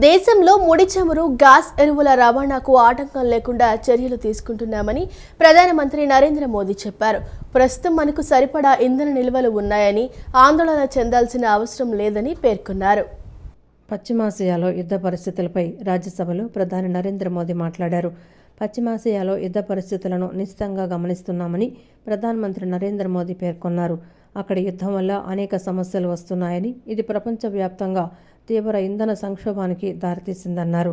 దేశంలో ముడి చమురు, గ్యాస్ ఎరువుల రవాణాకు ఆటంకం లేకుండా చర్యలు తీసుకుంటున్నామని ప్రధానమంత్రి నరేంద్ర మోదీ చెప్పారు. ప్రస్తుతం మనకు సరిపడా ఇంధన నిల్వలు ఉన్నాయని ఆందోళన చెందాల్సిన అవసరం లేదని పేర్కొన్నారు. పశ్చిమాసియాలో యుద్ధ పరిస్థితులపై రాజ్యసభలో ప్రధాని నరేంద్ర మోదీ మాట్లాడారు. పశ్చిమాసియాలో యుద్ధ పరిస్థితులను నిశితంగా గమనిస్తున్నామని ప్రధానమంత్రి నరేంద్ర మోదీ పేర్కొన్నారు. అక్కడి యుద్ధం వల్ల అనేక సమస్యలు వస్తున్నాయని, ఇది ప్రపంచవ్యాప్తంగా తీవ్ర ఇంధన సంక్షోభానికి దారితీసిందన్నారు.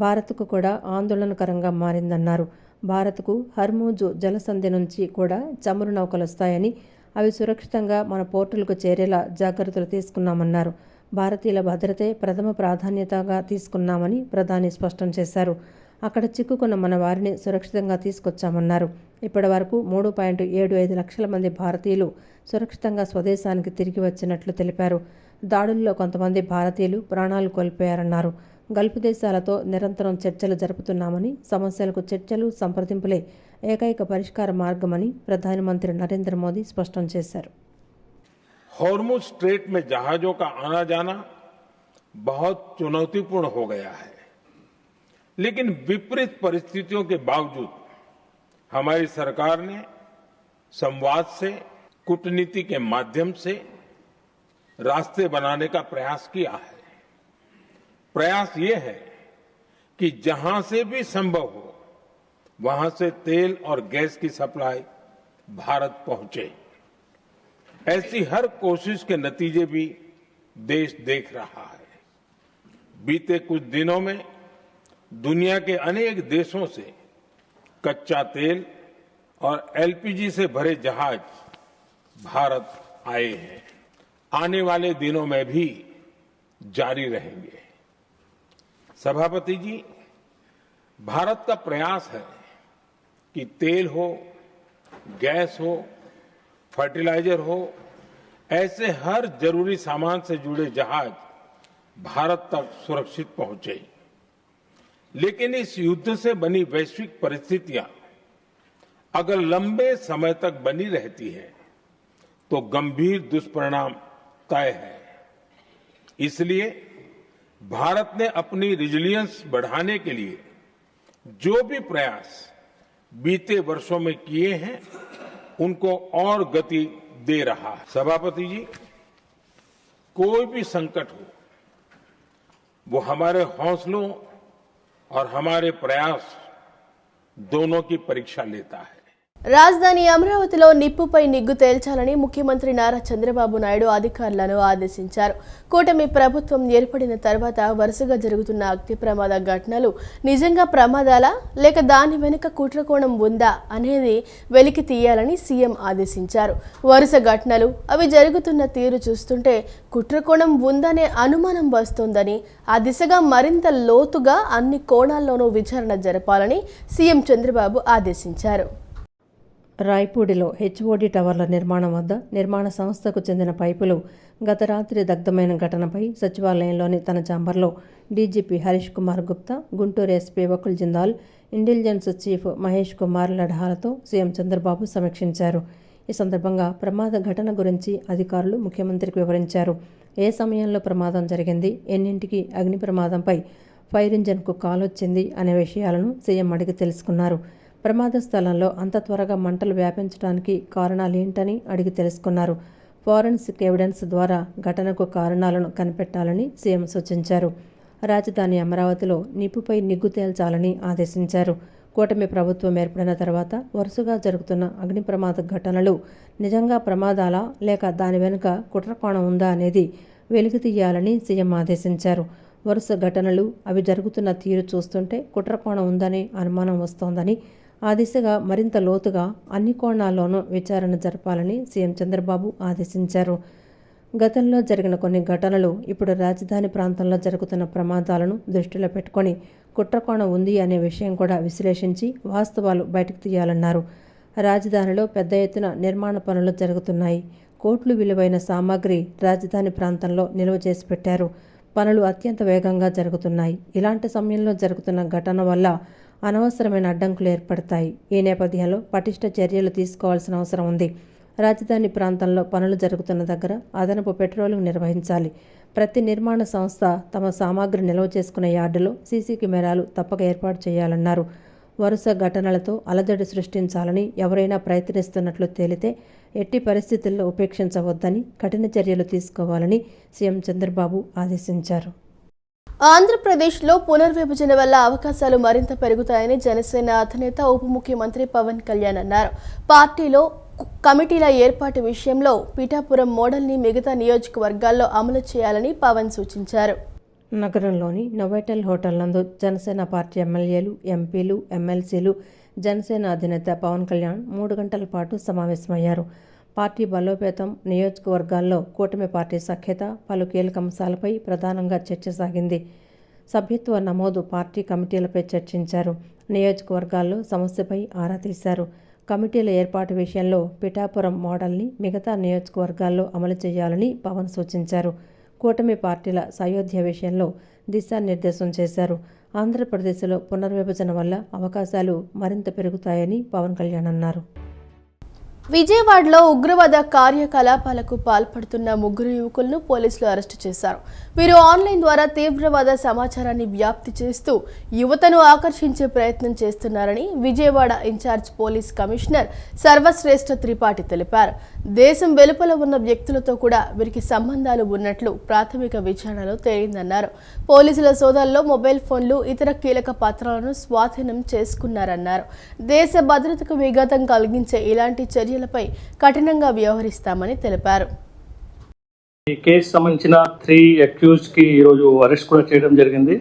భారత్కు కూడా ఆందోళనకరంగా మారిందన్నారు. భారత్కు హర్మూజు జలసంధి నుంచి కూడా చమురు నౌకలు వస్తాయని, అవి సురక్షితంగా మన పోర్టులకు చేరేలా జాగ్రత్తలు తీసుకున్నామన్నారు. భారతీయుల భద్రతే ప్రథమ ప్రాధాన్యతగా తీసుకున్నామని ప్రధాని స్పష్టం చేశారు. అక్కడ చిక్కుకున్న మన వారిని సురక్షితంగా తీసుకొచ్చామన్నారు. ఇప్పటి వరకు 3.75 లక్షల మంది భారతీయులు సురక్షితంగా స్వదేశానికి తిరిగి వచ్చినట్లు తెలిపారు. దాడుల్లో కొంతమంది భారతీయులు ప్రాణాలు కోల్పోయారన్నారు. గల్ఫ్ దేశాలతో నిరంతరం చర్చలు జరుపుతున్నామని, సమస్యలకు చర్చలు, సంప్రదింపులే ఏకైక పరిష్కార మార్గమని ప్రధానమంత్రి నరేంద్ర మోదీ స్పష్టం చేశారు. हॉर्मुज़ स्ट्रेट में जहाजों का आना जाना बहुत चुनौतीपूर्ण हो गया है, लेकिन विपरीत परिस्थितियों के बावजूद हमारी सरकार ने संवाद से, कूटनीति के माध्यम से रास्ते बनाने का प्रयास किया है. प्रयास ये है कि जहां से भी संभव हो वहां से तेल और गैस की सप्लाई भारत पहुंचे. ऐसी हर कोशिश के नतीजे भी देश देख रहा है. बीते कुछ दिनों में दुनिया के अनेक देशों से कच्चा तेल और एलपीजी से भरे जहाज भारत आए हैं. आने वाले दिनों में भी जारी रहेंगे. सभापति जी, भारत का प्रयास है कि तेल हो, गैस हो, फर्टिलाइजर हो, ऐसे हर जरूरी सामान से जुड़े जहाज भारत तक सुरक्षित पहुंचे. लेकिन इस युद्ध से बनी वैश्विक परिस्थितियां अगर लंबे समय तक बनी रहती है तो गंभीर दुष्परिणाम तय है. इसलिए भारत ने अपनी रेजिलियंस बढ़ाने के लिए जो भी प्रयास बीते वर्षों में किए हैं उनको और गति दे रहा है. सभापति जी, कोई भी संकट हो वो हमारे हौसलों और हमारे प्रयास दोनों की परीक्षा लेता है. రాజధాని అమరావతిలో నిప్పుపై నిగ్గు తేల్చాలని ముఖ్యమంత్రి నారా చంద్రబాబు నాయుడు అధికారులను ఆదేశించారు. కూటమి ప్రభుత్వం ఏర్పడిన తర్వాత వరుసగా జరుగుతున్న అగ్ని ప్రమాద ఘటనలు నిజంగా ప్రమాదాలా లేక దాని వెనుక కుట్రకోణం ఉందా అనేది వెలికి తీయాలని సీఎం ఆదేశించారు. వరుస ఘటనలు, అవి జరుగుతున్న తీరు చూస్తుంటే కుట్రకోణం ఉందనే అనుమానం వస్తోందని, ఆ దిశగా మరింత లోతుగా అన్ని కోణాల్లోనూ విచారణ జరపాలని సీఎం చంద్రబాబు ఆదేశించారు. రాయ్పూడిలో హెచ్ఓడి టవర్ల నిర్మాణం వద్ద నిర్మాణ సంస్థకు చెందిన పైపులు గత రాత్రి దగ్ధమైన ఘటనపై సచివాలయంలోని తన ఛాంబర్లో DGP Harish Kumar Gupta, Guntur SP Vakul Jindal, intelligence chief Mahesh Kumar లఢాలతో సీఎం చంద్రబాబు సమీక్షించారు. ఈ సందర్భంగా ప్రమాద ఘటన గురించి అధికారులు ముఖ్యమంత్రికి వివరించారు. ఏ సమయంలో ప్రమాదం జరిగింది, ఎన్నింటికి అగ్ని ప్రమాదంపై ఫైర్ ఇంజన్కు కాల్ వచ్చింది అనే విషయాలను సీఎం అడిగి తెలుసుకున్నారు. ప్రమాద స్థలంలో అంత త్వరగా మంటలు వ్యాపించడానికి కారణాలేంటని అడిగి తెలుసుకున్నారు. ఫోరెన్సిక్ ఎవిడెన్స్ ద్వారా ఘటనకు కారణాలను కనిపెట్టాలని సీఎం సూచించారు. రాజధాని అమరావతిలో నిప్పుపై నిగ్గు తేల్చాలని ఆదేశించారు. కూటమి ప్రభుత్వం ఏర్పడిన తర్వాత వరుసగా జరుగుతున్న అగ్ని ప్రమాద ఘటనలు నిజంగా ప్రమాదాలా లేక దాని వెనుక కుట్రకోణం ఉందా అనేది వెలికి తీయాలని సీఎం ఆదేశించారు. వరుస ఘటనలు, అవి జరుగుతున్న తీరు చూస్తుంటే కుట్రకోణం ఉందనే అనుమానం వస్తోందని, ఆ దిశగా మరింత లోతుగా అన్ని కోణాల్లోనూ విచారణ జరపాలని సీఎం చంద్రబాబు ఆదేశించారు. గతంలో జరిగిన కొన్ని ఘటనలు ఇప్పుడు రాజధాని ప్రాంతంలో జరుగుతున్న ప్రమాదాలను దృష్టిలో పెట్టుకొని కుట్రకోణం ఉంది అనే విషయం కూడా విశ్లేషించి వాస్తవాలు బయటకు తీయాలన్నారు. రాజధానిలో పెద్ద ఎత్తున నిర్మాణ పనులు జరుగుతున్నాయి. కోట్లు విలువైన సామాగ్రి రాజధాని ప్రాంతంలో నిల్వ చేసి పెట్టారు. పనులు అత్యంత వేగంగా జరుగుతున్నాయి. ఇలాంటి సమయంలో జరుగుతున్న ఘటన వల్ల అనవసరమైన అడ్డంకులు ఏర్పడతాయి. ఈ నేపథ్యంలో పటిష్ట చర్యలు తీసుకోవాల్సిన అవసరం ఉంది. రాజధాని ప్రాంతంలో పనులు జరుగుతున్న దగ్గర అదనపు పెట్రోలింగ్ నిర్వహించాలి. ప్రతి నిర్మాణ సంస్థ తమ సామాగ్రి నిల్వ చేసుకునే యార్డులో సీసీ కెమెరాలు తప్పక ఏర్పాటు చేయాలన్నారు. వరుస ఘటనలతో అలజడి సృష్టించాలని ఎవరైనా ప్రయత్నిస్తున్నట్లు తేలితే ఎట్టి పరిస్థితుల్లో ఉపేక్షించవద్దని కఠిన చర్యలు తీసుకోవాలని సీఎం చంద్రబాబు ఆదేశించారు. ఆంధ్రప్రదేశ్లో పునర్విభజన వల్ల అవకాశాలు మరింత పెరుగుతాయని జనసేన అధినేత ఉప ముఖ్యమంత్రి పవన్ కళ్యాణ్ అన్నారు. పార్టీలో కమిటీల ఏర్పాటు విషయంలో పిఠాపురం మోడల్ని మిగతా నియోజకవర్గాల్లో అమలు చేయాలని పవన్ సూచించారు. నగరంలోని నోవోటెల్ హోటల్ నందు జనసేన పార్టీ ఎమ్మెల్యేలు, ఎంపీలు, ఎమ్మెల్సీలు, జనసేన అధినేత పవన్ కళ్యాణ్ 3 గంటల పాటు సమావేశమయ్యారు. పార్టీ బలోపేతం, నియోజకవర్గాల్లో కూటమి పార్టీ సఖ్యత, పలు కీలక అంశాలపై ప్రధానంగా చర్చ సాగింది. సభ్యత్వ నమోదు, పార్టీ కమిటీలపై చర్చించారు. నియోజకవర్గాల్లో సమస్యపై ఆరా తీశారు. కమిటీల ఏర్పాటు విషయంలో పిఠాపురం మోడల్ని మిగతా నియోజకవర్గాల్లో అమలు చేయాలని పవన్ సూచించారు. కూటమి పార్టీల సయోధ్య విషయంలో దిశానిర్దేశం చేశారు. ఆంధ్రప్రదేశ్లో పునర్విభజన వల్ల అవకాశాలు మరింత పెరుగుతాయని పవన్ కళ్యాణ్ అన్నారు. విజయవాడలో ఉగ్రవాద కార్యకలాపాలకు పాల్పడుతున్న 3 యువకులను పోలీసులు అరెస్టు చేశారు. వీరు ఆన్లైన్ ద్వారా తీవ్రవాద సమాచారాన్ని వ్యాప్తి చేస్తూ యువతను ఆకర్షించే ప్రయత్నం చేస్తున్నారని Vijayawada incharge police commissioner Sarvashreshtha Tripathi తెలిపారు. దేశం వెలుపల ఉన్న వ్యక్తులతో కూడా వీరికి సంబంధాలు ఉన్నట్లు ప్రాథమిక విచారణలో తేలిందన్నారు. పోలీసుల సోదాల్లో మొబైల్ ఫోన్లు, ఇతర కీలక పత్రాలను స్వాధీనం చేసుకున్నారన్నారు. దేశ భద్రతకు విఘాతం కలిగించే ఇలాంటి చర్యలపై కఠినంగా వ్యవహరిస్తామని తెలిపారు. ఈ కేసు సంబంధించిన 3 అక్యూజ్డ్ కి ఈరోజు అరెస్ట్ కూడా చేయడం జరిగింది.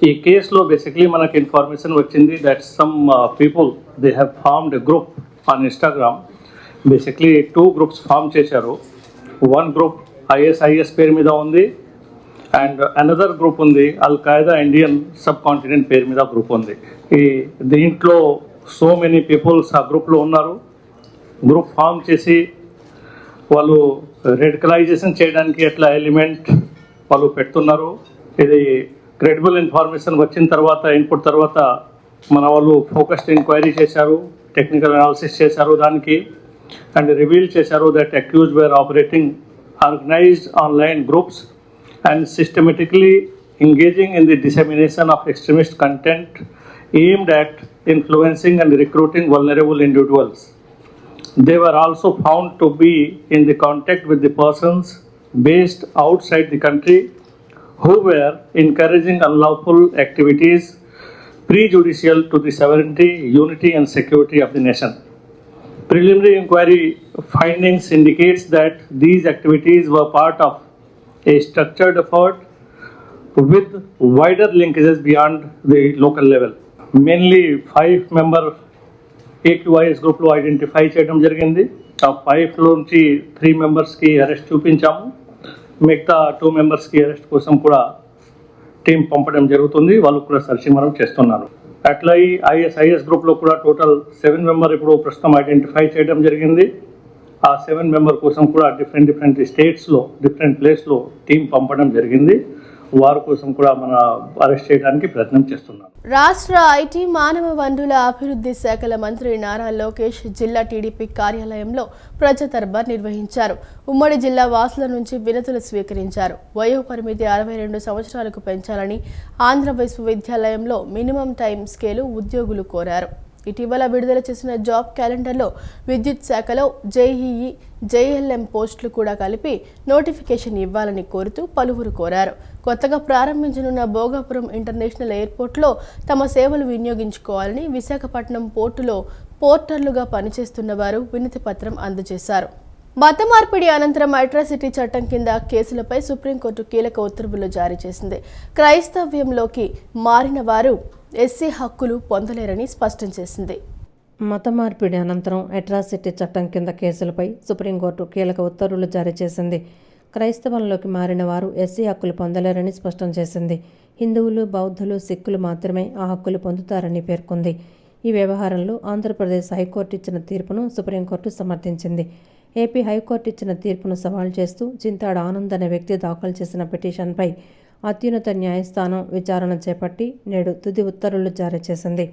ఈ కేసులో బేసిక్లీ మనకి ఇన్ఫర్మేషన్ వచ్చింది that some people they have formed a group on Instagram. Basically 2 groups form చేశారు. 1 గ్రూప్ ISIS పేరు మీద ఉంది అండ్ అనదర్ గ్రూప్ ఉంది అల్ ఖైదా ఇండియన్ సబ్ కాంటినెంట్ పేరు మీద గ్రూప్ ఉంది. ఈ దీంట్లో సో మెనీ పీపుల్స్ ఆ గ్రూప్లో ఉన్నారు. గ్రూప్ ఫామ్ చేసి వాళ్ళు రెడికలైజేషన్ చేయడానికి ఎట్లా ఎలిమెంట్ వాళ్ళు పెడుతున్నారు. ఇది క్రెడిబుల్ ఇన్ఫర్మేషన్ వచ్చిన తర్వాత, ఇన్పుట్ తర్వాత మన వాళ్ళు ఫోకస్డ్ ఎంక్వైరీ చేశారు, టెక్నికల్ అనాలిసిస్ చేశారు దానికి అండ్ రివీల్ చేశారు that accused were operating organised online groups and systematically engaging in the dissemination of extremist content aimed at influencing and recruiting vulnerable individuals. They were also found to be in the contact with the persons based outside the country who were encouraging unlawful activities prejudicial to the sovereignty, unity and security of the nation. Preliminary inquiry findings indicates that these activities were part of a structured effort with wider linkages beyond the local level. Mainly 5-member AQIS గ్రూప్లో identify చేయడం జరిగింది. ఆ 5లో నుంచి 3 మెంబర్స్కి arrest చూపించాము. మిగతా 2 మెంబర్స్కి arrest కోసం కూడా టీం పంపడం జరుగుతుంది. వాళ్ళు కూడా సర్చింగ్ మనం చేస్తున్నారు. అట్లా ఈ ISIS గ్రూప్లో కూడా టోటల్ 7 మెంబర్ ఇప్పుడు ప్రస్తుతం ఐడెంటిఫై చేయడం జరిగింది. ఆ 7 మెంబర్ కోసం కూడా డిఫరెంట్ స్టేట్స్లో డిఫరెంట్ ప్లేస్లో టీం పంపడం జరిగింది. వారి కోసం కూడా మన అరెస్ట్ చేయడానికి ప్రయత్నం చేస్తున్నాం. రాష్ట్ర ఐటీ, మానవ వనరుల అభివృద్ధి శాఖల మంత్రి నారా లోకేష్ జిల్లా టీడీపీ కార్యాలయంలో ప్రజా దర్బార్ నిర్వహించారు. ఉమ్మడి జిల్లా వాసుల నుంచి వినతులు స్వీకరించారు. వయో పరిమితి 62 సంవత్సరాలకు పెంచాలని ఆంధ్ర విశ్వవిద్యాలయంలో మినిమం టైం స్కేలు ఉద్యోగులు కోరారు. ఇటీవల విడుదల చేసిన జాబ్ క్యాలెండర్లో విద్యుత్ శాఖలో JEE, JLM పోస్టులు కూడా కలిపి నోటిఫికేషన్ ఇవ్వాలని కోరుతూ పలువురు కోరారు. కొత్తగా ప్రారంభించనున్న భోగాపురం ఇంటర్నేషనల్ ఎయిర్పోర్ట్లో తమ సేవలు వినియోగించుకోవాలని విశాఖపట్నం పోర్టులో పోర్టర్లుగా పనిచేస్తున్న వారు వినతి పత్రం అందజేశారు. మత మార్పిడి అనంతరం అట్రాసిటీ చట్టం కింద కేసులపై సుప్రీంకోర్టు కీలక ఉత్తర్వులు జారీ చేసింది. క్రైస్తవ్యంలోకి మారిన వారు ఎస్సీ హక్కులు పొందలేరని స్పష్టం చేసింది. మత మార్పిడి అనంతరం అట్రాసిటీ చట్టం కింద కేసులపై సుప్రీంకోర్టు కీలక ఉత్తర్వులు జారీ చేసింది. క్రైస్తవంలోకి మారిన వారు ఎస్సీ హక్కులు పొందలేరని స్పష్టం చేసింది. హిందువులు, బౌద్ధులు, సిక్కులు మాత్రమే ఆ హక్కులు పొందుతారని పేర్కొంది. ఈ వ్యవహారంలో ఆంధ్రప్రదేశ్ హైకోర్టు ఇచ్చిన తీర్పును సుప్రీంకోర్టు సమర్థించింది. ఏపీ హైకోర్టు ఇచ్చిన తీర్పును సవాల్ చేస్తూ చింతాడ ఆనంద్ అనే వ్యక్తి దాఖలు చేసిన పిటిషన్పై అత్యున్నత న్యాయస్థానం విచారణ చేపట్టి నేడు తుది ఉత్తర్వులు జారీ చేసింది.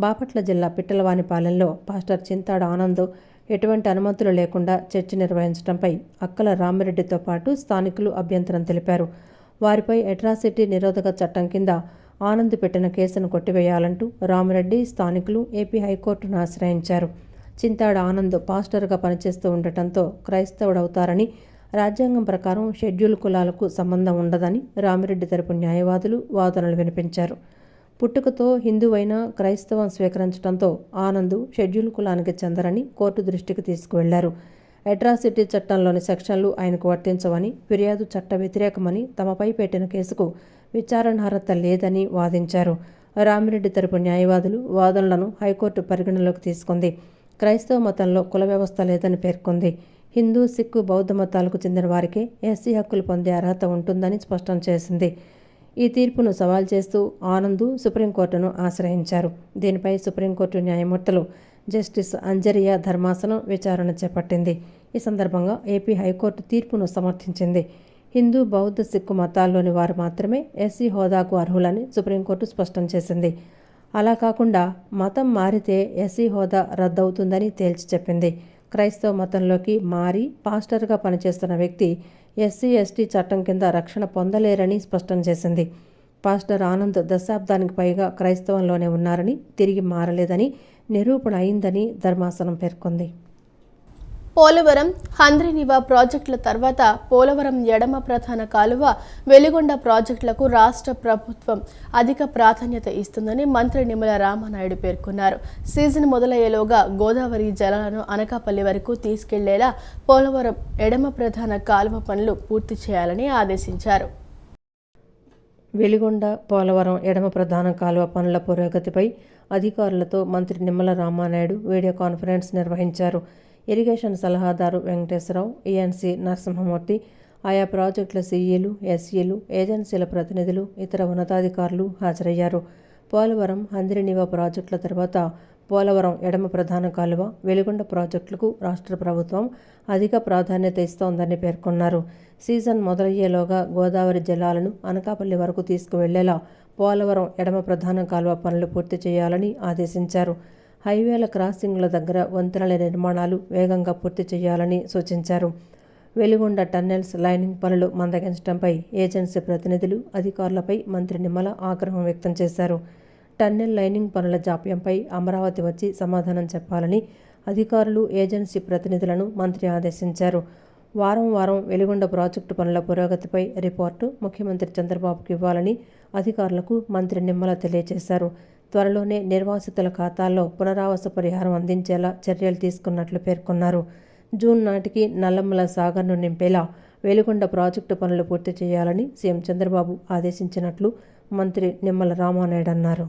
బాపట్ల జిల్లా పిట్టలవానిపాలెంలో పాస్టర్ చింతాడ ఆనంద్ ఎటువంటి అనుమతులు లేకుండా చర్చ నిర్వహించడంపై అక్కల రామిరెడ్డితో పాటు స్థానికులు అభ్యంతరం తెలిపారు. వారిపై అట్రాసిటీ నిరోధక చట్టం కింద ఆనంద్ పెట్టిన కేసును కొట్టివేయాలంటూ రామిరెడ్డి స్థానికులు ఏపీ హైకోర్టును ఆశ్రయించారు. చింతాడ ఆనంద్ పాస్టర్గా పనిచేస్తూ ఉండటంతో క్రైస్తవుడవుతారని, రాజ్యాంగం ప్రకారం షెడ్యూల్ కులాలకు సంబంధం ఉండదని రామిరెడ్డి తరపు న్యాయవాదులు వాదనలు వినిపించారు. పుట్టుకతో హిందువైన క్రైస్తవం స్వీకరించడంతో ఆనంద్ షెడ్యూల్ కులానికి చెందరని కోర్టు దృష్టికి తీసుకువెళ్లారు. అట్రాసిటీ చట్టంలోని సెక్షన్లు ఆయనకు వర్తించవని, ఫిర్యాదు చట్ట వ్యతిరేకమని, తమపై పెట్టిన కేసుకు విచారణార్హత లేదని వాదించారు. రామిరెడ్డి తరపు న్యాయవాదులు వాదనలను హైకోర్టు పరిగణలోకి తీసుకుంది. క్రైస్తవ మతంలో కుల వ్యవస్థ లేదని పేర్కొంది. హిందూ, సిక్కు, బౌద్ధ మతాలకు చెందిన వారికే ఎస్సీ హక్కులు పొందే అర్హత ఉంటుందని స్పష్టం చేసింది. ఈ తీర్పును సవాల్ చేస్తూ ఆనంద్ సుప్రీంకోర్టును ఆశ్రయించారు. దీనిపై సుప్రీంకోర్టు న్యాయమూర్తులు జస్టిస్ అంజరియా ధర్మాసనం విచారణ చేపట్టింది. ఈ సందర్భంగా ఏపీ హైకోర్టు తీర్పును సమర్థించింది. హిందూ, బౌద్ధ, సిక్కు మతాల్లోని వారు మాత్రమే ఎస్సీ హోదాకు అర్హులని సుప్రీంకోర్టు స్పష్టం చేసింది. అలా కాకుండా మతం మారితే ఎస్సీ హోదా రద్దవుతుందని తేల్చి చెప్పింది. క్రైస్తవ మతంలోకి మారి పాస్టర్గా పనిచేస్తున్న వ్యక్తి ఎస్సీ, ఎస్టీ చట్టం కింద రక్షణ పొందలేరని స్పష్టం చేసింది. పాస్టర్ ఆనంద్ దశాబ్దానికి పైగా క్రైస్తవంలోనే ఉన్నారని, తిరిగి మారలేదని నిరూపణ అయిందని ధర్మాసనం పేర్కొంది. పోలవరం, హంద్రీనివా ప్రాజెక్టుల తర్వాత పోలవరం ఎడమ ప్రధాన కాలువ, వెలిగొండ ప్రాజెక్టులకు రాష్ట్ర ప్రభుత్వం అధిక ప్రాధాన్యత ఇస్తుందని మంత్రి నిమ్మల రామానాయుడు పేర్కొన్నారు. సీజన్ మొదలయ్యేలోగా గోదావరి జలాలను అనకాపల్లి వరకు తీసుకెళ్లేలా పోలవరం ఎడమ ప్రధాన కాలువ పనులు పూర్తి చేయాలని ఆదేశించారు. వెలిగొండ, పోలవరం ఎడమ ప్రధాన కాలువ పనుల పురోగతిపై అధికారులతో మంత్రి నిమ్మల రామానాయుడు వీడియో కాన్ఫరెన్స్ నిర్వహించారు. ఇరిగేషన్ సలహాదారు వెంకటేశ్వరరావు, ఈఎన్సీ నరసింహమూర్తి, ఆయా ప్రాజెక్టుల సీఈలు, ఎస్ఈలు, ఏజెన్సీల ప్రతినిధులు, ఇతర ఉన్నతాధికారులు హాజరయ్యారు. పోలవరం, హంద్రీనివా ప్రాజెక్టుల తర్వాత పోలవరం ఎడమ ప్రధాన కాలువ, వెలిగొండ ప్రాజెక్టులకు రాష్ట్ర ప్రభుత్వం అధిక ప్రాధాన్యత ఇస్తోందని పేర్కొన్నారు. సీజన్ మొదలయ్యేలోగా గోదావరి జలాలను అనకాపల్లి వరకు తీసుకువెళ్లేలా పోలవరం ఎడమ ప్రధాన కాలువ పనులు పూర్తి చేయాలని ఆదేశించారు. హైవేల క్రాసింగ్ల దగ్గర వంతెనల నిర్మాణాలు వేగంగా పూర్తి చేయాలని సూచించారు. వెలిగొండ టన్నెల్స్ లైనింగ్ పనులు మందగించడంపై ఏజెన్సీ ప్రతినిధులు, అధికారులపై మంత్రి నిమ్మల ఆగ్రహం వ్యక్తం చేశారు. టన్నెల్ లైనింగ్ పనుల జాప్యంపై అమరావతి వచ్చి సమాధానం చెప్పాలని అధికారులు, ఏజెన్సీ ప్రతినిధులను మంత్రి ఆదేశించారు. వారం వారం వెలిగొండ ప్రాజెక్టు పనుల పురోగతిపై రిపోర్టు ముఖ్యమంత్రి చంద్రబాబుకు ఇవ్వాలని అధికారులకు మంత్రి నిమ్మల తెలియజేశారు. త్వరలోనే నిర్వాసితుల ఖాతాల్లో పునరావాస పరిహారం అందించేలా చర్యలు తీసుకున్నట్లు పేర్కొన్నారు. జూన్ నాటికి నల్లమల సాగర్ను నింపేలా వెలిగొండ ప్రాజెక్టు పనులు పూర్తి చేయాలని సీఎం చంద్రబాబు ఆదేశించినట్లు మంత్రి నిమ్మల రామానాయుడు అన్నారు.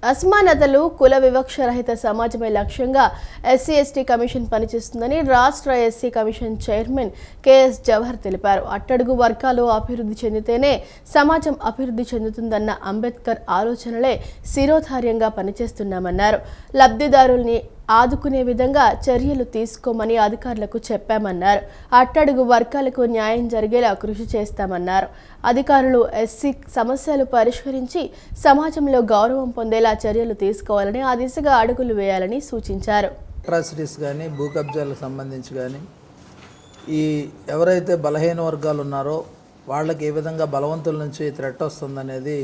అసమానతలు, కుల వివక్ష రహిత సమాజమే లక్ష్యంగా ఎస్సీ ఎస్టీ కమిషన్ పనిచేస్తుందని రాష్ట్ర SC commission chairman K S Jawahar తెలిపారు. అట్టడుగు వర్గాలు అభివృద్ధి చెందితేనే సమాజం అభివృద్ధి చెందుతుందన్న అంబేద్కర్ ఆలోచనలే శిరోధార్యంగా పనిచేస్తున్నామన్నారు. లబ్ధిదారుల్ని ఆదుకునే విధంగా చర్యలు తీసుకోమని అధికారులకు చెప్పామన్నారు. అట్టడుగు వర్గాలకు న్యాయం జరిగేలా కృషి చేస్తామన్నారు. అధికారులు ఎస్సీ సమస్యలు పరిష్కరించి సమాజంలో గౌరవం పొందేలా చర్యలు తీసుకోవాలని, ఆ దిశగా అడుగులు వేయాలని సూచించారు. అట్రాసిటీస్ కానీ, భూ కబ్జాలకు సంబంధించి కానీ, ఈ ఎవరైతే బలహీన వర్గాలు ఉన్నారో వాళ్ళకి ఏ విధంగా బలవంతుల నుంచి థ్రెట్ వస్తుందనేది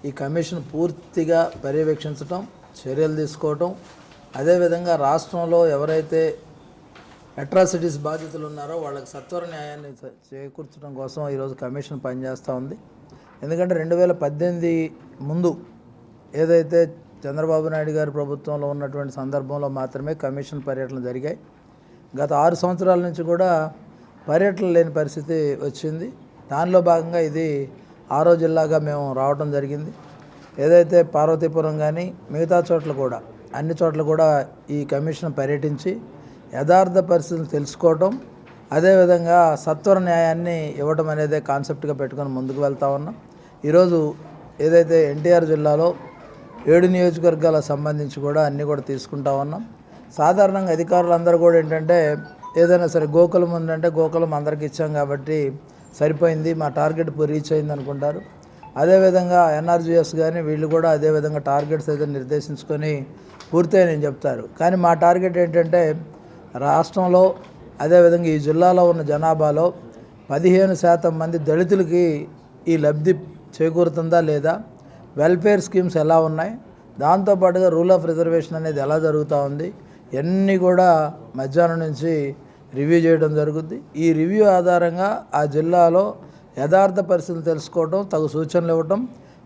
ఈ కమిషన్ పూర్తిగా పర్యవేక్షించడం, చర్యలు తీసుకోవటం, అదేవిధంగా రాష్ట్రంలో ఎవరైతే అట్రాసిటీస్ బాధితులు ఉన్నారో వాళ్ళకి సత్వర న్యాయాన్ని చేకూర్చడం కోసం ఈరోజు కమిషన్ పనిచేస్తూ ఉంది. ఎందుకంటే 2018 ముందు ఏదైతే చంద్రబాబు నాయుడు గారి ప్రభుత్వంలో ఉన్నటువంటి సందర్భంలో మాత్రమే కమిషన్ పర్యటనలు జరిగాయి. గత 6 సంవత్సరాల నుంచి కూడా పర్యటనలు లేని పరిస్థితి వచ్చింది. దానిలో భాగంగా ఇది 6వ జిల్లాగా మేము రావడం జరిగింది. ఏదైతే పార్వతీపురం కానీ మిగతా చోట్ల కూడా అన్ని చోట్ల కూడా ఈ కమిషన్ పర్యటించి యథార్థ పరిస్థితులను తెలుసుకోవటం, అదేవిధంగా సత్వర న్యాయాన్ని ఇవ్వడం అనేదే కాన్సెప్ట్గా పెట్టుకొని ముందుకు వెళ్తూ ఉన్నాం. ఈరోజు ఏదైతే ఎన్టీఆర్ జిల్లాలో 7 నియోజకవర్గాలకు సంబంధించి కూడా అన్నీ కూడా తీసుకుంటా ఉన్నాం. సాధారణంగా అధికారులందరూ కూడా ఏంటంటే ఏదైనా సరే గోకులం ఉందంటే గోకులం అందరికి ఇచ్చాం కాబట్టి సరిపోయింది, మా టార్గెట్ రీచ్ అయింది అనుకుంటారు. అదేవిధంగా ఎన్ఆర్జీఎస్ కానీ వీళ్ళు కూడా అదేవిధంగా టార్గెట్స్ అయితే నిర్దేశించుకొని పూర్తయినని చెప్తారు. కానీ మా టార్గెట్ ఏంటంటే రాష్ట్రంలో అదేవిధంగా ఈ జిల్లాలో ఉన్న జనాభాలో 15% మంది దళితులకి ఈ లబ్ధి చేకూరుతుందా లేదా, వెల్ఫేర్ స్కీమ్స్ ఎలా ఉన్నాయి, దాంతోపాటుగా రూల్ ఆఫ్ రిజర్వేషన్ అనేది ఎలా జరుగుతూ ఉంది, ఇవన్నీ కూడా మధ్యాహ్నం నుంచి రివ్యూ చేయడం జరుగుద్ది. ఈ రివ్యూ ఆధారంగా ఆ జిల్లాలో యథార్థ పరిస్థితులు తెలుసుకోవడం, తగు సూచనలు ఇవ్వటం,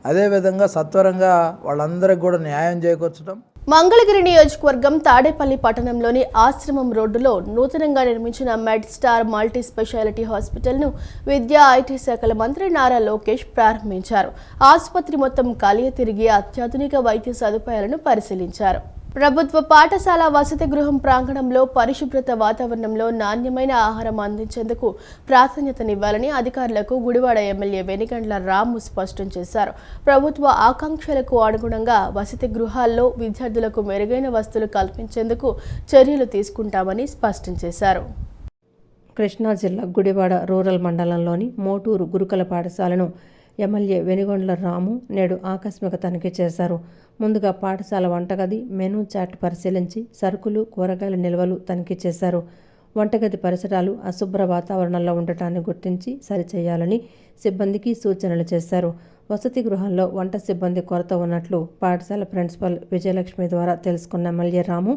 అదేవిధంగా సత్వరంగా వాళ్ళందరికీ కూడా న్యాయం చేకూర్చడం. మంగళగిరి నియోజకవర్గం తాడేపల్లి పట్టణంలోని ఆశ్రమం రోడ్డులో నూతనంగా నిర్మించిన మెడ్ స్టార్ మల్టీ స్పెషాలిటీ హాస్పిటల్ను విద్యా ఐటీ శాఖల మంత్రి నారా లోకేష్ ప్రారంభించారు. ఆసుపత్రి మొత్తం కలియ తిరిగి అత్యాధునిక వైద్య సదుపాయాలను పరిశీలించారు. ప్రభుత్వ పాఠశాల వసతి గృహం ప్రాంగణంలో పరిశుభ్రత వాతావరణంలో నాణ్యమైన ఆహారం అందించేందుకు ప్రాధాన్యతనివ్వాలని అధికారులకు గుడివాడ ఎమ్మెల్యే వెనిగండ్ల రాము స్పష్టం చేశారు. ప్రభుత్వ ఆకాంక్షలకు అనుగుణంగా వసతి గృహాల్లో విద్యార్థులకు మెరుగైన వసతులు కల్పించేందుకు చర్యలు తీసుకుంటామని స్పష్టం చేశారు. కృష్ణా జిల్లా గుడివాడ రూరల్ మండలంలోని మోటూరు గురుకుల పాఠశాలను ఎమ్మెల్యే వెనిగొండ్ల రాము నేడు ఆకస్మిక తనిఖీ చేశారు. ముందుగా పాఠశాల వంటగది మెనూ చార్ట్ పరిశీలించి సరుకులు, కూరగాయల నిల్వలు తనిఖీ చేశారు. వంటగది పరిసరాలు అశుభ్ర వాతావరణంలో ఉండటాన్ని గుర్తించి సరిచేయాలని సిబ్బందికి సూచనలు చేశారు. వసతి గృహాల్లో వంట సిబ్బంది కొరత ఉన్నట్లు పాఠశాల ప్రిన్సిపల్ విజయలక్ష్మి ద్వారా తెలుసుకున్న ఎమ్మెల్యే రాము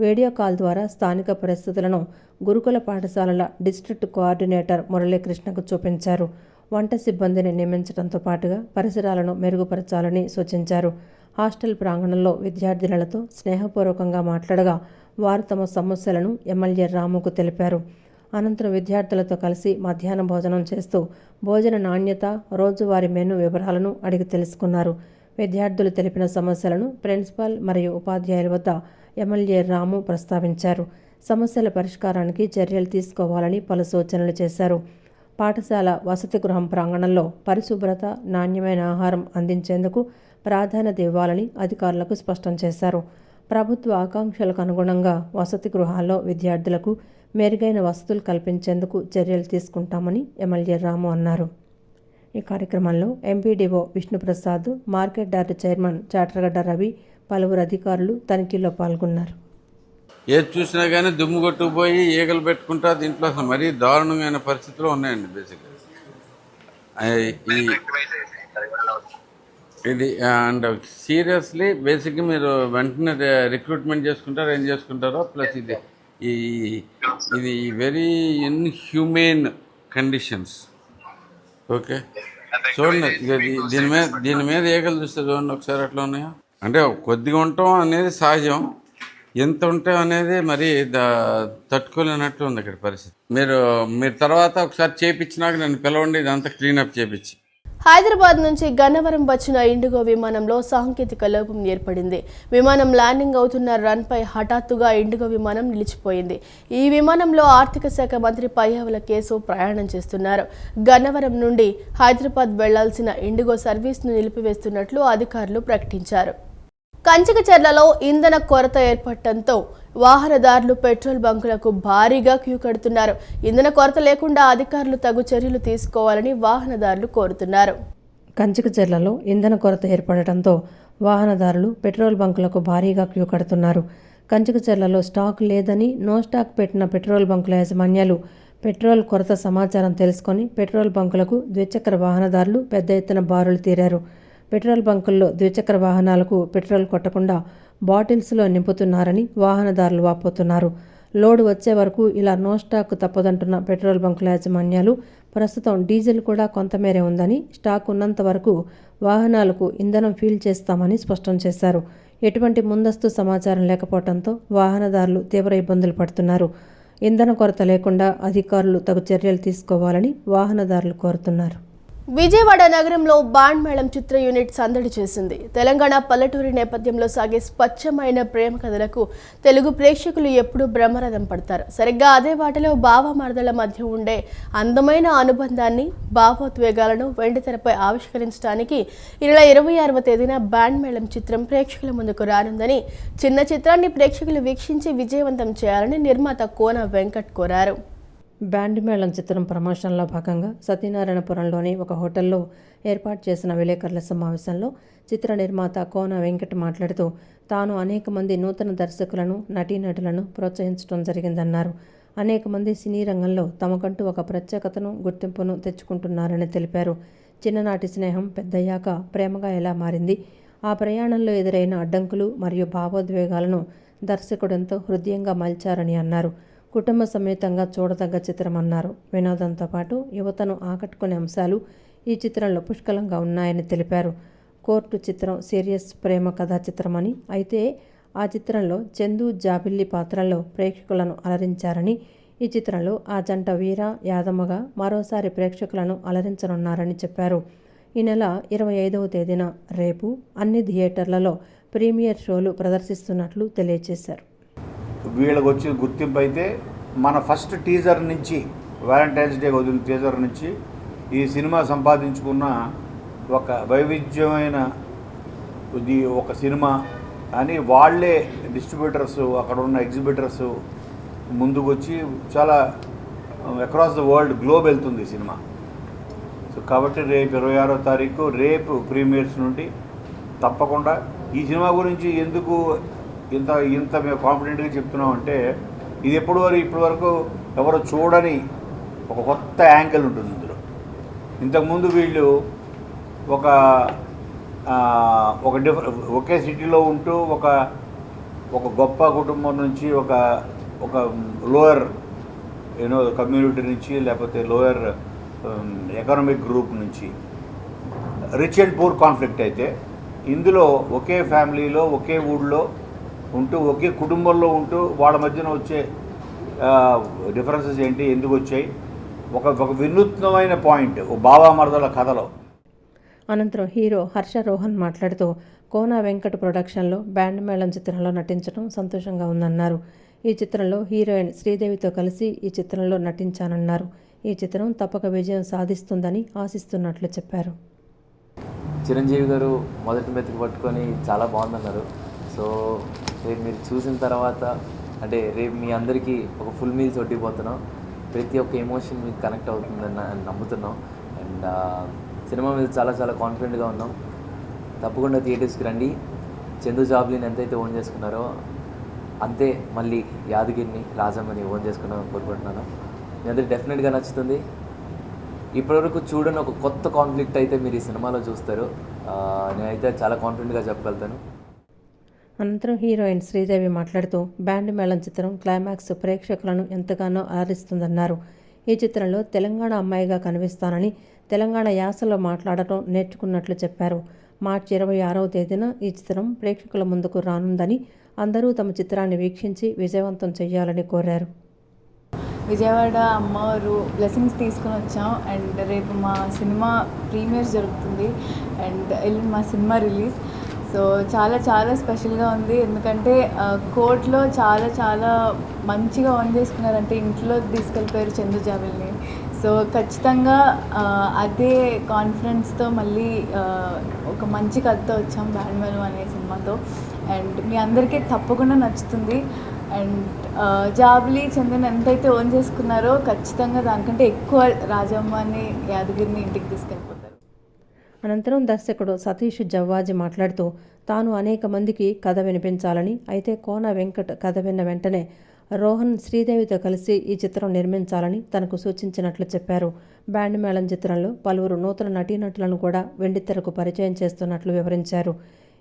వీడియో కాల్ ద్వారా స్థానిక పరిస్థితులను గురుకుల పాఠశాలల డిస్ట్రిక్ట్ కోఆర్డినేటర్ మురళీకృష్ణకు చూపించారు. వంట సిబ్బందిని నియమించడంతో పాటుగా పరిసరాలను మెరుగుపరచాలని సూచించారు. హాస్టల్ ప్రాంగణంలో విద్యార్థినులతో స్నేహపూర్వకంగా మాట్లాడగా వారు తమ సమస్యలను ఎమ్మెల్యే రాముకు తెలిపారు. అనంతరం విద్యార్థులతో కలిసి మధ్యాహ్న భోజనం చేస్తూ భోజన నాణ్యత, రోజువారీ మెనూ వివరాలను అడిగి తెలుసుకున్నారు. విద్యార్థులు తెలిపిన సమస్యలను ప్రిన్సిపాల్ మరియు ఉపాధ్యాయుల వద్ద ఎమ్మెల్యే రాము ప్రస్తావించారు. సమస్యల పరిష్కారానికి చర్యలు తీసుకోవాలని పలు సూచనలు చేశారు. పాఠశాల వసతి గృహం ప్రాంగణంలో పరిశుభ్రత, నాణ్యమైన ఆహారం అందించేందుకు ప్రాధాన్యత ఇవ్వాలని అధికారులకు స్పష్టం చేశారు. ప్రభుత్వ ఆకాంక్షలకు అనుగుణంగా వసతి గృహాల్లో విద్యార్థులకు మెరుగైన వసతులు కల్పించేందుకు చర్యలు తీసుకుంటామని ఎమ్మెల్యే రాము అన్నారు. ఈ కార్యక్రమంలో MPDO Vishnu Prasad, market yard chairman Chatragadda Ravi, పలువురు అధికారులు తనిఖీలో పాల్గొన్నారు. ఏది చూసినా కానీ దుమ్ము కొట్టుకుపోయి ఈగలు పెట్టుకుంటా దీంట్లో అసలు మరీ దారుణమైన పరిస్థితులు ఉన్నాయండి. బేసిక్గా ఇది అండ్ సీరియస్లీ బేసిక్గా మీరు వెంటనే రిక్రూట్మెంట్ చేసుకుంటారో ఏం చేసుకుంటారో, ప్లస్ ఇది వెరీ ఇన్హ్యూమెన్ కండిషన్స్. ఓకే చూడండి, దీని మీద ఈగలు చూస్తే చూడండి ఒకసారి ఎట్లా ఉన్నాయో. అంటే కొద్దిగా ఉండటం అనేది సహజం, ఎంత ఉంటే అనేది మరి తట్టుకోలేనట్టు ఉంది ఇక్కడ పరిస్థితి. మీరు తర్వాత ఒకసారి చేయించినాక నన్ను పిలవండి, ఇదంతా క్లీనప్ చేయించి. హైదరాబాద్ నుంచి గన్నవరం వచ్చిన ఇండిగో విమానంలో సాంకేతిక లోపం ఏర్పడింది. విమానం ల్యాండింగ్ అవుతున్న రన్పై హఠాత్తుగా ఇండిగో విమానం నిలిచిపోయింది. ఈ విమానంలో ఆర్థిక శాఖ మంత్రి పయ్యావుల కేశవ్ ప్రయాణం చేస్తున్నారు. గన్నవరం నుండి హైదరాబాద్ వెళ్లాల్సిన ఇండిగో సర్వీస్ను నిలిపివేస్తున్నట్లు అధికారులు ప్రకటించారు. కంచికచర్లలో ఇంధన కొరత ఏర్పడటంతో వాహనదారులు పెట్రోల్ బంకులకు భారీగా క్యూ కడుతున్నారు. ఇంధన కొరత లేకుండా అధికారులు తగు చర్యలు తీసుకోవాలని వాహనదారులు కోరుతున్నారు. కంచికచర్లలో ఇంధన కొరత ఏర్పడటంతో వాహనదారులు పెట్రోల్ బంకులకు భారీగా క్యూ కడుతున్నారు. కంచికచర్లలో స్టాక్ లేదని నో స్టాక్ పెట్టిన పెట్రోల్ బంకుల యాజమాన్యాలు పెట్రోల్ కొరత సమాచారం తెలుసుకొని పెట్రోల్ బంకులకు ద్విచక్ర వాహనదారులు పెద్ద ఎత్తున బారులు తీరారు. పెట్రోల్ బంకుల్లో ద్విచక్ర వాహనాలకు పెట్రోల్ కొట్టకుండా బాటిల్స్లో నింపుతున్నారని వాహనదారులు వాపోతున్నారు. లోడ్ వచ్చే వరకు ఇలా నో స్టాక్ తప్పదంటున్న పెట్రోల్ బంకుల యాజమాన్యాలు ప్రస్తుతం డీజిల్ కూడా కొంతమేరే ఉందని, స్టాక్ ఉన్నంత వరకు వాహనాలకు ఇంధనం ఫిల్ చేస్తామని స్పష్టం చేశారు. ఎటువంటి ముందస్తు సమాచారం లేకపోవడంతో వాహనదారులు తీవ్ర ఇబ్బందులు పడుతున్నారు. ఇంధన కొరత లేకుండా అధికారులు తగు చర్యలు తీసుకోవాలని వాహనదారులు కోరుతున్నారు. విజయవాడ నగరంలో బాండ్ మేళం చిత్ర యూనిట్ సందడి చేసింది. తెలంగాణ పల్లెటూరి నేపథ్యంలో సాగే స్వచ్ఛమైన ప్రేమ కథలకు తెలుగు ప్రేక్షకులు ఎప్పుడూ బ్రహ్మరథం పడతారు. సరిగ్గా అదే వాటిలో భావమర్దల మధ్య ఉండే అందమైన అనుబంధాన్ని, భావోద్వేగాలను వెండితెరపై ఆవిష్కరించడానికి ఈ నెల 26వ తేదీన బాండ్ మేళం చిత్రం ప్రేక్షకుల ముందుకు రానుందని, చిన్న చిత్రాన్ని ప్రేక్షకులు వీక్షించి విజయవంతం చేయాలని నిర్మాత కోన వెంకట్ కోరారు. బ్యాండ్ మేళం చిత్రం ప్రమోషన్లో భాగంగా సత్యనారాయణపురంలోని ఒక హోటల్లో ఏర్పాటు చేసిన విలేకరుల సమావేశంలో చిత్ర నిర్మాత కోన వెంకట్ మాట్లాడుతూ తాను అనేక మంది నూతన దర్శకులను నటీనటులను ప్రోత్సహించడం జరిగిందన్నారు. అనేక మంది సినీ రంగంలో తమకంటూ ఒక ప్రత్యేకతను గుర్తింపును తెచ్చుకుంటున్నారని తెలిపారు. చిన్ననాటి స్నేహం పెద్దయ్యాక ప్రేమగా ఎలా మారింది, ఆ ప్రయాణంలో ఎదురైన అడ్డంకులు మరియు భావోద్వేగాలను దర్శకుడెంతో హృదయంగా మలిచారని అన్నారు. కుటుంబ సమేతంగా చూడదగ్గ చిత్రమన్నారు. వినోదంతో పాటు యువతను ఆకట్టుకునే అంశాలు ఈ చిత్రంలో పుష్కలంగా ఉన్నాయని తెలిపారు. కోర్టు చిత్రం సీరియస్ ప్రేమ కథా చిత్రమని, అయితే ఆ చిత్రంలో చందు జాబిల్లి పాత్రల్లో ప్రేక్షకులను అలరించారని, ఈ చిత్రంలో ఆ జంట వీర యాదమ్మగా మరోసారి ప్రేక్షకులను అలరించనున్నారని చెప్పారు. ఈ నెల 25వ తేదీన రేపు అన్ని థియేటర్లలో ప్రీమియర్ షోలు ప్రదర్శిస్తున్నట్లు తెలియజేశారు. వీళ్ళకి వచ్చిన గుర్తింపు అయితే మన ఫస్ట్ టీజర్ నుంచి, వ్యాలంటైన్స్ డే వదిలిన టీజర్ నుంచి ఈ సినిమా సంపాదించుకున్న ఒక వైవిధ్యమైన ఇది ఒక సినిమా అని వాళ్ళే డిస్ట్రిబ్యూటర్స్, అక్కడ ఉన్న ఎగ్జిబిటర్స్ ముందుకు వచ్చి చాలా అక్రాస్ ద వరల్డ్ గ్లోబ్ వెళ్తుంది ఈ సినిమా. సో కాబట్టి రేపు 26వ తారీఖు రేపు ప్రీమియర్స్ నుండి తప్పకుండా ఈ సినిమా గురించి ఎందుకు ఇంత మేము కాన్ఫిడెంట్గా చెప్తున్నామంటే, ఇది ఇప్పటి వరకు ఎవరు చూడని ఒక కొత్త యాంగిల్ ఉంటుంది ఇందులో. ఇంతకుముందు వీళ్ళు ఒకే సిటీలో ఉంటూ ఒక గొప్ప కుటుంబం నుంచి ఒక లోయర్ కమ్యూనిటీ నుంచి, లేకపోతే లోయర్ ఎకనామిక్ గ్రూప్ నుంచి రిచ్ అండ్ పూర్ కాన్ఫ్లిక్ట్ అయితే, ఇందులో ఒకే ఫ్యామిలీలో ఒకే ఊళ్ళో ఉంటూ ఒకే కుటుంబంలో ఉంటూ వాళ్ళ మధ్యన వచ్చే డిఫరెన్సెస్ ఏంటి, ఎందుకు వచ్చాయి, ఒక వినూత్నమైన పాయింట్ బావామరదల కథలో. అనంతరం హీరో హర్ష రోహన్ మాట్లాడుతూ కోన వెంకట్ ప్రొడక్షన్లో బ్యాండ్ మేళం చిత్రంలో నటించడం సంతోషంగా ఉందన్నారు. ఈ చిత్రంలో హీరోయిన్ శ్రీదేవితో కలిసి ఈ చిత్రంలో నటించానన్నారు. ఈ చిత్రం తప్పక విజయం సాధిస్తుందని ఆశిస్తున్నట్లు చెప్పారు. చిరంజీవి గారు మొదటి మెతుకు పట్టుకొని చాలా బాగుందన్నారు. సో రేపు మీరు చూసిన తర్వాత అంటే రేపు మీ అందరికీ ఒక ఫుల్ మీల్స్ వడ్డిపోతున్నాం. ప్రతి ఒక్క ఎమోషన్ మీకు కనెక్ట్ అవుతుందని నమ్ముతున్నాం. అండ్ సినిమా మీద చాలా చాలా కాన్ఫిడెంట్గా ఉన్నాం. తప్పకుండా థియేటర్స్కి రండి. చందు జాబ్లీని ఎంతైతే ఓన్ చేసుకున్నారో అంతే మళ్ళీ యాదగిరిని, రాజమ్మని ఓన్ చేసుకున్నామని కోరుకుంటున్నాను. మీ అందరికి డెఫినెట్గా నచ్చుతుంది. ఇప్పటివరకు చూడని ఒక కొత్త కాన్ఫ్లిక్ట్ అయితే మీరు ఈ సినిమాలో చూస్తారు. నేనైతే చాలా కాన్ఫిడెంట్గా చెప్పగలుగుతాను. అనంతరం హీరోయిన్ శ్రీదేవి మాట్లాడుతూ బ్యాండ్ మేళం చిత్రం క్లైమాక్స్ ప్రేక్షకులను ఎంతగానో అలరిస్తుందన్నారు. ఈ చిత్రంలో తెలంగాణ అమ్మాయిగా కనిపిస్తానని, తెలంగాణ యాసలో మాట్లాడటం నేర్చుకున్నట్లు చెప్పారు. మార్చి 26వ తేదీన ఈ చిత్రం ప్రేక్షకుల ముందుకు రానుందని, అందరూ తమ చిత్రాన్ని వీక్షించి విజయవంతం చేయాలని కోరారు. విజయవాడ అమ్మవారు బ్లెస్సింగ్స్ తీసుకుని వచ్చాం. అండ్ రేపు మా సినిమా ప్రీమియర్ జరుగుతుంది అండ్ ఎల్లుండి మా సినిమా రిలీజ్. సో చాలా చాలా స్పెషల్గా ఉంది. ఎందుకంటే కోర్టులో చాలా మంచిగా ఆన్ చేసుకున్నారంటే ఇంట్లో తీసుకెళ్ళిపోయారు చందు జాబిల్ని. సో ఖచ్చితంగా అదే కాన్ఫిడెన్స్తో మళ్ళీ ఒక మంచి కథతో వచ్చాం బ్యాండ్ మేళం అనే సినిమాతో. అండ్ మీ అందరికీ తప్పకుండా నచ్చుతుంది. అండ్ జాబిలి చందుని ఎంతైతే ఓన్ చేసుకున్నారో ఖచ్చితంగా దానికంటే ఎక్కువ రాజమ్మని, యాదగిరిని ఇంటికి తీసుకెళ్ళిపోతారు. అనంతరం దర్శకుడు సతీష్ జవ్వాజీ మాట్లాడుతూ తాను అనేక మందికి కథ వినిపించాలని, అయితే కోన వెంకట్ కథ విన్న వెంటనే రోహన్ శ్రీదేవితో కలిసి ఈ చిత్రం నిర్మించాలని తనకు సూచించినట్లు చెప్పారు. బ్యాండ్ మేళం చిత్రంలో పలువురు నూతన నటీనటులను కూడా వెండితెరకు పరిచయం చేస్తున్నట్లు వివరించారు.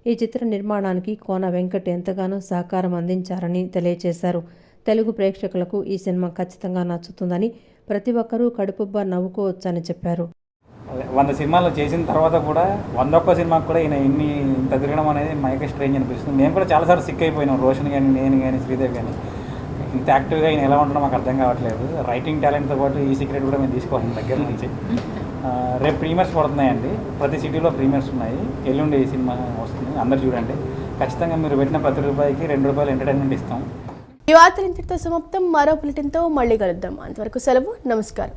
ఈ చిత్ర నిర్మాణానికి కోన వెంకట్ ఎంతగానో సహకారం అందించారని తెలియజేశారు. తెలుగు ప్రేక్షకులకు ఈ సినిమా ఖచ్చితంగా నచ్చుతుందని, ప్రతి ఒక్కరూ కడుపుబ్బా నవ్వుకోవచ్చని చెప్పారు. 100 సినిమాలు చేసిన తర్వాత కూడా 101 సినిమాకు కూడా ఈయన ఇంత తిరగడం అనేది మైకే స్ట్రేంజ్ అనిపిస్తుంది. మేము కూడా చాలాసార్లు సిక్ అయిపోయినాం. రోషన్ కానీ, నేను కానీ, శ్రీదేవి కానీ. ఇంత యాక్టివ్గా ఈయన ఎలా ఉండడం మాకు అర్థం కావట్లేదు. రైటింగ్ టాలెంట్తో పాటు ఈ సీక్రెట్ కూడా మేము తీసుకోవాలి దగ్గర నుంచి. రేపు ప్రీమియర్స్ పడుతున్నాయండి. ప్రతి సిటీలో ప్రీమియర్స్ ఉన్నాయి. ఎల్లుండి ఈ సినిమా వస్తుంది, అందరు చూడండి. ఖచ్చితంగా మీరు పెట్టిన ప్రతి రూపాయికి ₹2 ఎంటర్టైన్మెంట్ ఇస్తాం. ఈ వార్తలు ఇంతటితో సమాప్తం. మరో బులెటిన్తో మళ్ళీ కలుద్దాం. అంతవరకు సెలవు. నమస్కారం.